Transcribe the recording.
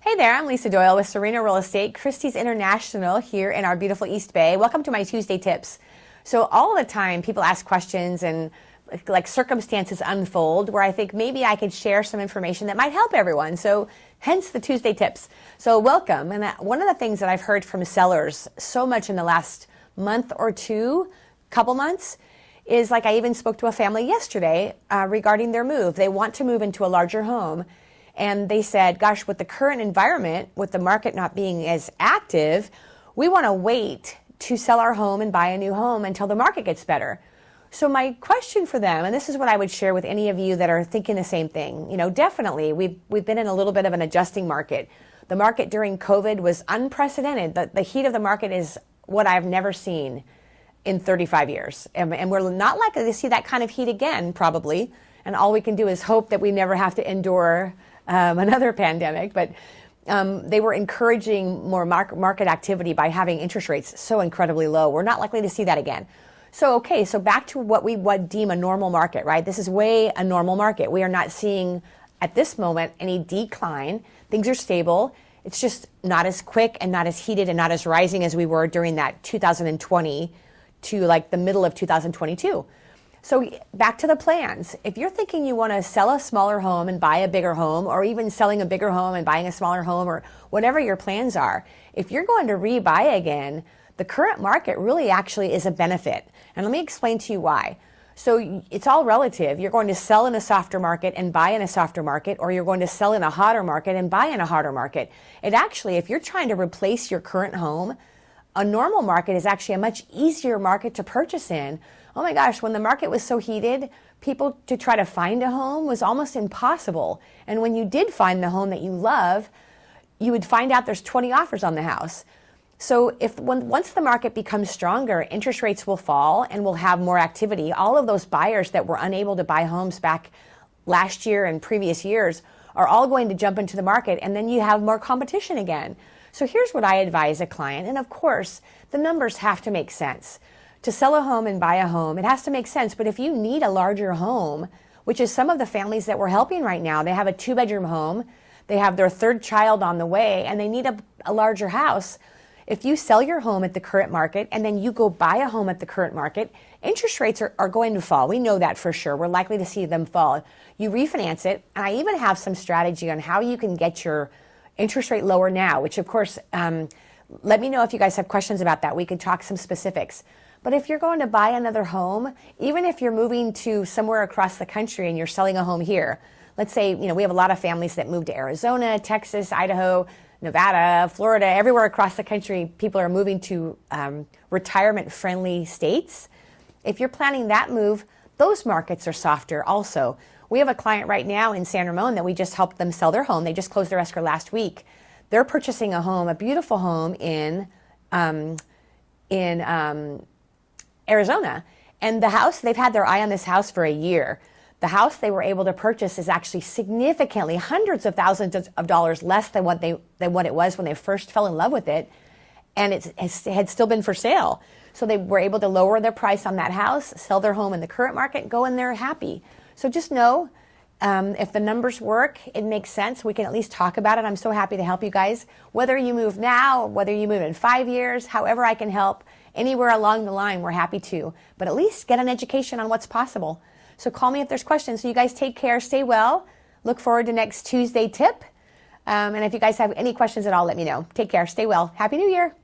Hey there, I'm Lisa Doyle with Sereno Real Estate, Christie's International here in our beautiful East Bay. Welcome to my Tuesday tips. So all the time people ask questions and like circumstances unfold where I think maybe I could share some information that might help everyone. So hence the Tuesday tips. So welcome. And one of the things that I've heard from sellers so much in the last month or two, couple months, is like I even spoke to a family yesterday regarding their move. They want to move into a larger home. And they said, gosh, with the current environment, with the market not being as active, we want to wait to sell our home and buy a new home until the market gets better. So my question for them, and this is what I would share with any of you that are thinking the same thing, definitely we've been in a little bit of an adjusting market. The market during COVID was unprecedented. The heat of the market is what I've never seen in 35 years. And we're not likely to see that kind of heat again, probably. And all we can do is hope that we never have to endure another pandemic, but they were encouraging more market activity by having interest rates so incredibly low. We're not likely to see that again. So back to what we would deem a normal market, right? This is way a normal market. We are not seeing at this moment any decline. Things are stable. It's just not as quick and not as heated and not as rising as we were during that 2020 to like the middle of 2022. So back to the plans. If you're thinking you want to sell a smaller home and buy a bigger home, or even selling a bigger home and buying a smaller home, or whatever your plans are, if you're going to rebuy again, the current market really actually is a benefit. And let me explain to you why. So it's all relative. You're going to sell in a softer market and buy in a softer market, or you're going to sell in a hotter market and buy in a hotter market. It actually, if you're trying to replace your current home, a normal market is actually a much easier market to purchase in. Oh my gosh, when the market was so heated, people to try to find a home was almost impossible. And when you did find the home that you love, you would find out there's 20 offers on the house. So once the market becomes stronger, interest rates will fall and we'll have more activity. All of those buyers that were unable to buy homes back last year and previous years are all going to jump into the market, and then you have more competition again. So here's what I advise a client, and of course, the numbers have to make sense. To sell a home and buy a home, it has to make sense. But if you need a larger home, which is some of the families that we're helping right now, they have a 2-bedroom home, they have their 3rd child on the way, and they need a larger house. If you sell your home at the current market and then you go buy a home at the current market, interest rates are going to fall. We know that for sure. We're likely to see them fall. You refinance it, and I even have some strategy on how you can get your interest rate lower now, which of course, let me know if you guys have questions about that. We could talk some specifics. But if you're going to buy another home, even if you're moving to somewhere across the country and you're selling a home here, let's say, we have a lot of families that move to Arizona, Texas, Idaho, Nevada, Florida, everywhere across the country, people are moving to retirement-friendly states. If you're planning that move, those markets are softer also. We have a client right now in San Ramon that we just helped them sell their home. They just closed their escrow last week. They're purchasing a home, a beautiful home in Arizona. And the house, they've had their eye on this house for a year. The house they were able to purchase is actually significantly, hundreds of thousands of dollars less than what it was when they first fell in love with it. And it had still been for sale. So they were able to lower their price on that house, sell their home in the current market, go in there happy. So just know, if the numbers work, it makes sense. We can at least talk about it. I'm so happy to help you guys. Whether you move now, whether you move in 5 years, however I can help, anywhere along the line, we're happy to. But at least get an education on what's possible. So call me if there's questions. So you guys take care, stay well. Look forward to next Tuesday tip. And if you guys have any questions at all, let me know. Take care, stay well. Happy New Year.